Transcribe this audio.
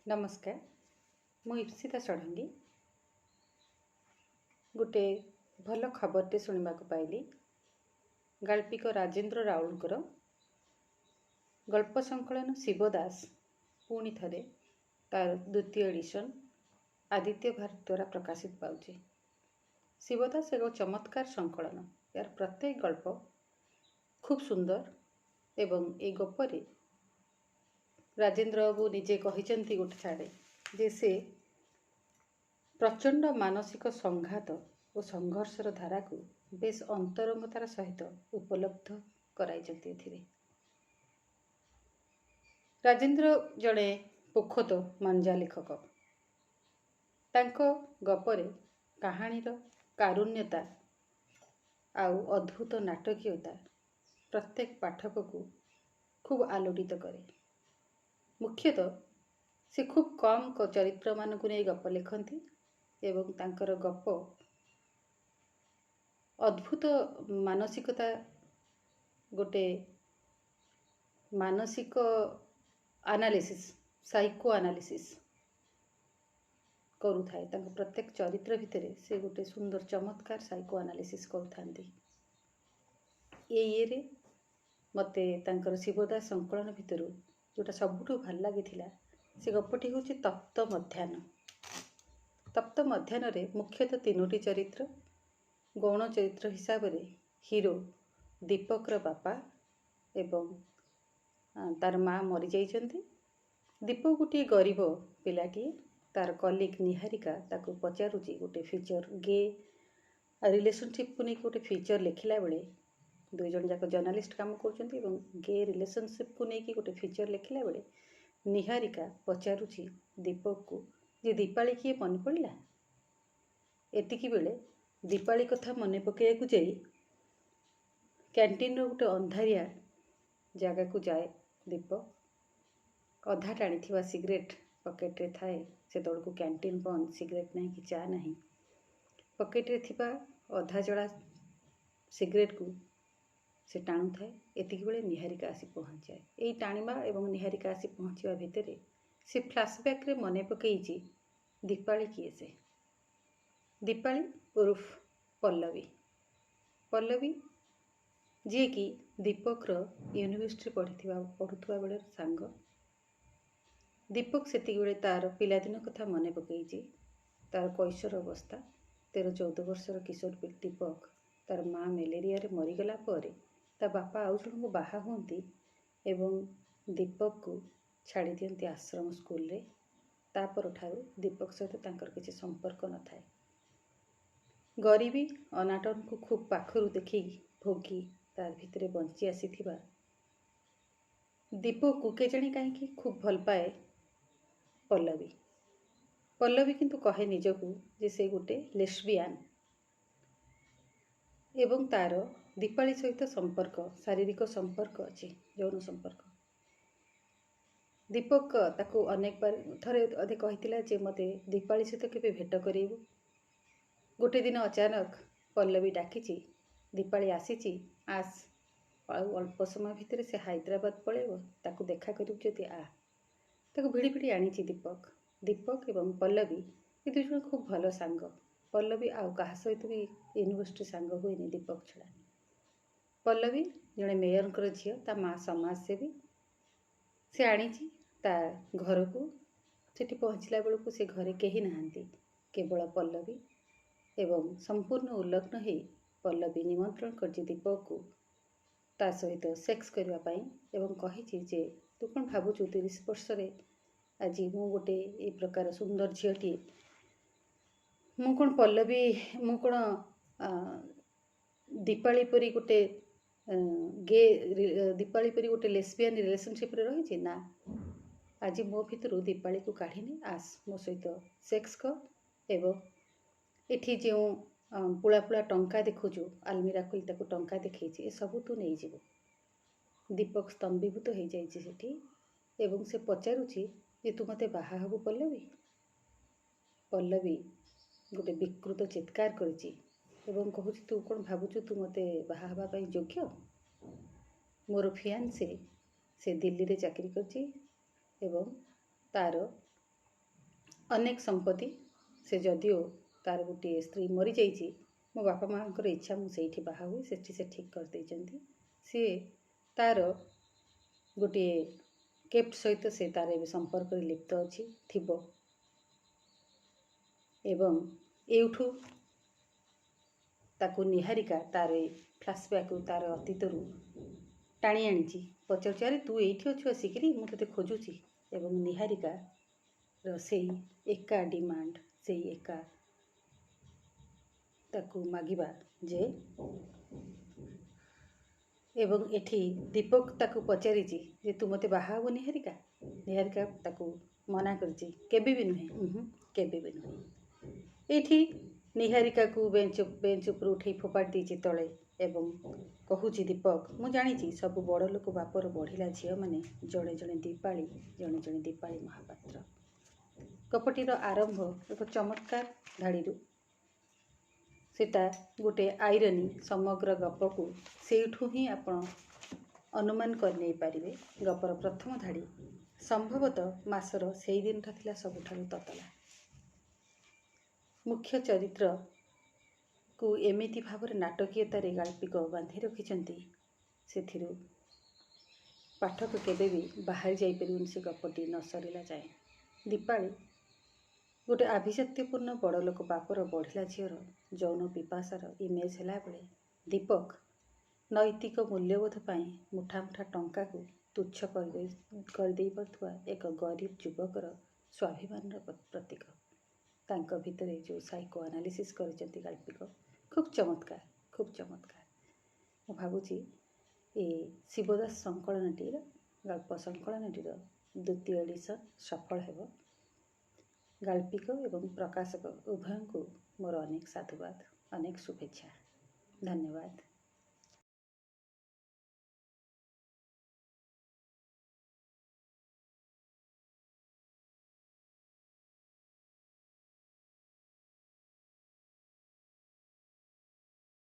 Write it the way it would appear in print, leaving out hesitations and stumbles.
नमस्कार। मु इप्सिता षडंगी गोटे भल खबरटे शुणा पाइली। गाल्पिक राजेन्द्र राउलकर गल्प संकलन शिवदास पुणी थे तार द्वितीय एडिशन आदित्य भारत द्वारा प्रकाशित पाउछि। शिवदास एक चमत्कार संकलन। यार प्रत्येक गल्प खूब सुंदर एवं ए गपरे राजेन्द्र बाबू निजे कहिचंती गोटे छाड़े जे से प्रचंड मानसिक संघात और संघर्षर धारा को बेस अंतरंगतार सहित उपलब्ध कराइचंती एथिरे। राजेन्द्र जड़े पोखत मांजा लेखक। तांको गपरे कहानीर कारुण्यता आउ अद्भुत नाटकीयता प्रत्येक पाठक को खूब आलोड़ित करे। मुख्यतः से खूब कम चरित्र मान को नहीं गप लिखती एवं तांकर गप अद्भुत मानसिकता गोटे मानसिक एनालिसिस साइको एनालिसिस करू थाए। तांको प्रत्येक चरित्र भितर से गोटे सुंदर चमत्कार साइको एनालिसिस करूथांती। ये मते तांकर शिवदास संकलन भितर जोटा सबुठू भल लगी से गपटी हूँ तप्त मध्याह्न। तप्त मध्याह्न रे मुख्यतः तीनोटी चरित्र गौण चरित्र हिसाब रे हीरो दीपकर बापा एवं तार माँ मरी जाइछंती। दीपक गोटे गरीब पिलाटी तार कलिग निहारिका ताको पचारुची गोटे फीचर गे रिलेशनशिप को नहीं गोटे फीचर लिखला बेले दुई जन जाक जर्नालीस्ट काम करछंती एवं गे रिलेशनशिप को नहीं गोटे फीचर लिखला बेले निहारिका पचारुची दीपक को जे दीपाली किए मन पड़ा। एतिकी बेले दीपाली कथा मन पकड़ जाई कैंटीन गोटे अंधारिया जगह को जाए। दीपक अधा टाणी थिवा सिगरेट पकेट रे थाए। से तौर को कैंटीन बंद, सिगरेट नहीं कि चा नहीं। पकेट रे थिवा अधा जड़ा सिगरेट को से टाणु थाए। एतिकी बेले निहारिका आसी पहुँच जाए। यही टाणीमा एवं निहारिका आसी पहुँचवा भितर से फ्लैशबैक रे मन पकईची दीपाली किए से। दीपाली उर्फ पल्लवी। पल्लवी जी कि दीपक यूनिवर्सिटी पढ़ुवा बेले सांग। दीपक सेतिकी बेले तार पिलादिन कथा मन पकईची। तार कैशोर अवस्था 13-14 वर्षर किशोर दीपक तार माँ मेलेरिया रे मरीगला पर ता बापा आउ जन को बाहा हुंती एवं दीपक को छाड़ी दियंती आश्रम स्कूल रे। तापर ठारू दीपक सहित तांकर किसी संपर्क न थाए। गरीबी अनाटन को खूब पाखरु देखी भोगी तार भितरे बंची आसीथिबा दीपक को केजाणी कहीं खूब भल पाए पल्लवी। पल्लवी किंतु कहे निजकू जे से गोटे लेस्बियान एवं तार दीपाली सहित संपर्क शारीरिक संपर्क अच्छी यौन संपर्क। दीपक ताकू अनेक बार थरे अधे कही जे मते दीपाली सहित केबे भेट करेबू। गोटे दिन अचानक पल्लवी डाकिची दीपाली आसीची आस अल्प समय भितर से हैदराबाद पलैब ताकू देखा करी आ ताकू भिड़ी भिड़ी आनीची दीपक। दीपक एवं पल्लवी ये दुई जन खूब भल सांग। पल्लवी आउ कहा सहित भी यूनिवर्सिटी सांग हुएनी दीपक छड़ा। पल्लवी जड़े मेयर झील ता माँ समाजसेवी से आनीची ता घर को। सेठी पहुँचला बेलू से घरे कहीं नहांती केवल पल्लवी एवं संपूर्ण उल्लग्न हो पल्लवी निमंत्रण कर दीपक को ता सहित सेक्स करने एवं कही जे तू कौन भावुचु 30 वर्ष आज मु गोटे ये प्रकार सुंदर झीलटी मु कौन पल्लवी मु कौन दीपाली परी गोटे गे दीपाली परी गोटे लेस्बियन रिलेशनशिप रे रही ना। आज मो भितर दीपाली को काढ़ीनी आस मो सहित सेक्स कर एवं एठी जो पुला पुला टंका देखुचु आलमीरा खोली ताकू टंका देखी ए सबू तू नहीं जीवु। दीपक स्तंभीभूत हो जाइए सेठी एवं से पचारुची जे तू मते बाहा हबु पल्लवी। पल्लवी गोटे विकृत चित्कार करिची एवं कहूची तू कौन भावुचु तू मते बाहा हबा पई योग्य। मोर फियान्से से दिल्ली रे चाकरी करची एवं तार अनेक संपत्ति से जदिओ तार गोटे स्त्री मरी जाइए मो बापा माँ इच्छा मुझे बाहा हुए से ठीक करदे सी तार गोटे केप्ट सहित से तार ए संपर्क लिप्त अच्छी थिबो एवं एठू ताकू निहारिका तार फ्लाशबैक तार अतीत टाणी आनी पचार अरे तू ये अच्छु आसिकी मुझे खोजुची एवं निहारिका से एका डिमांड से एका ताकू मागिबा जे एवं एठी दीपक ताकू पचारि जे तू मते बाहाबो निहारिका निहारिका ताकू मना करची केबे भी नुहे केबे भी नुहे एठी निहारिका को बेंच उपर उठे फोपाड़ दी तले एवं कहूची दीपक मु जानी सब बड़ लोक बापर बढ़िला झील मैंने जड़े जड़े दीपाली जड़े जड़े दीपाली महापात्र गपटीर आरंभ एक चमत्कार धाड़ी सेटा गोटे आईरनी समग्र गप को सेठू ही आपण अनुमान कर नहीं पारिबे। गपर प्रथम धाड़ी संभवतः मासर से दिन था सबुठारु ततला मुख्य चरित्र को एमिति भाव नाटकीयतार गाल्पिक बांधि रखिंट से पाठक केबे भी बाहर जापर से गपटी न सरला जाए। दीपाली गोटे आभिजात्यपूर्ण बड़ लोक बापर बढ़िला झीर जौन पिपासार इमेज है बेले दीपक नैतिक मूल्यबोध पाई मुठा मुठा टंका को तुच्छ करदे पारुवा एक गरीब युवकर स्वाभिमान प्रतीक तांको भितरे जो साइको एनालिसिस करचंती गाल्पिक खूब चमत्कार मु भावुची ए शिवदास संकलनटीर गल्प संकलनटीर द्वितीय एडिशन सफल हेब। गाल्पिक एवं प्रकाशक उभय को मोर अनेक साधुवाद अनेक शुभेच्छा धन्यवाद।